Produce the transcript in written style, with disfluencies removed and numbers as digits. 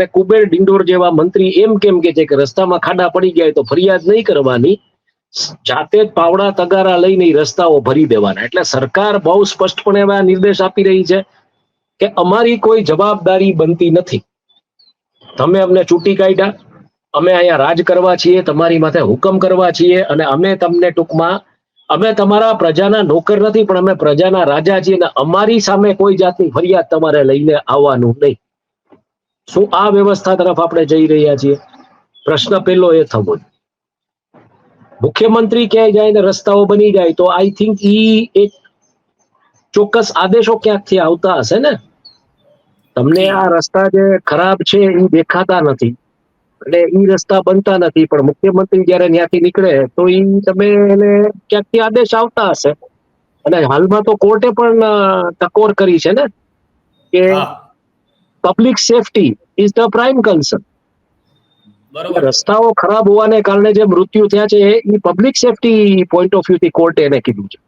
અને કુબેર ડિંડોર જેવા મંત્રી એમ કેમ કે છે કે રસ્તામાં ખાડા પડી ગયા તો ફરિયાદ નહીં કરવાની, જાતે જ પાવડા તગારા લઈને રસ્તાઓ ભરી દેવાના. એટલે સરકાર બહુ સ્પષ્ટપણે હવે આ નિર્દેશ આપી રહી છે કે અમારી કોઈ જવાબદારી બનતી નથી. તમે અમને ચૂંટી કાઢ્યા, અમે અહીંયા રાજ કરવા છીએ, તમારી માથે હુકમ કરવા છીએ, અને અમે તમને ટૂંકમાં અમે તમારા પ્રજાના નોકર નથી, પણ અમે પ્રજાના રાજા છીએ, અને અમારી સામે કોઈ જાતની ફરિયાદ તમારે લઈને આવવાનું નહીં. શું આ વ્યવસ્થા તરફ આપણે જઈ રહ્યા છીએ? પ્રશ્ન પહેલો એ થવો. મુખ્યમંત્રી ક્યાંય જાય ને રસ્તાઓ બની જાય તો આઈ થિંક એક ચોક્કસ આદેશો ક્યાંકથી આવતા હશે ને. તમને આ રસ્તા જે ખરાબ છે એ દેખાતા નથી, એટલે ઈ રસ્તા બનતા નથી, પણ મુખ્યમંત્રી જયારે ત્યાંથી નીકળે તો તમે એને ક્યાંકથી આદેશ આવતા હશે. અને હાલમાં તો કોર્ટે પણ ટકોર કરી છે ને કે public safety is the prime concern. રસ્તાઓ ખરાબ હોવાને કારણે જે મૃત્યુ થયા છે એ public safety point of view થી કોર્ટે એને કીધું છે.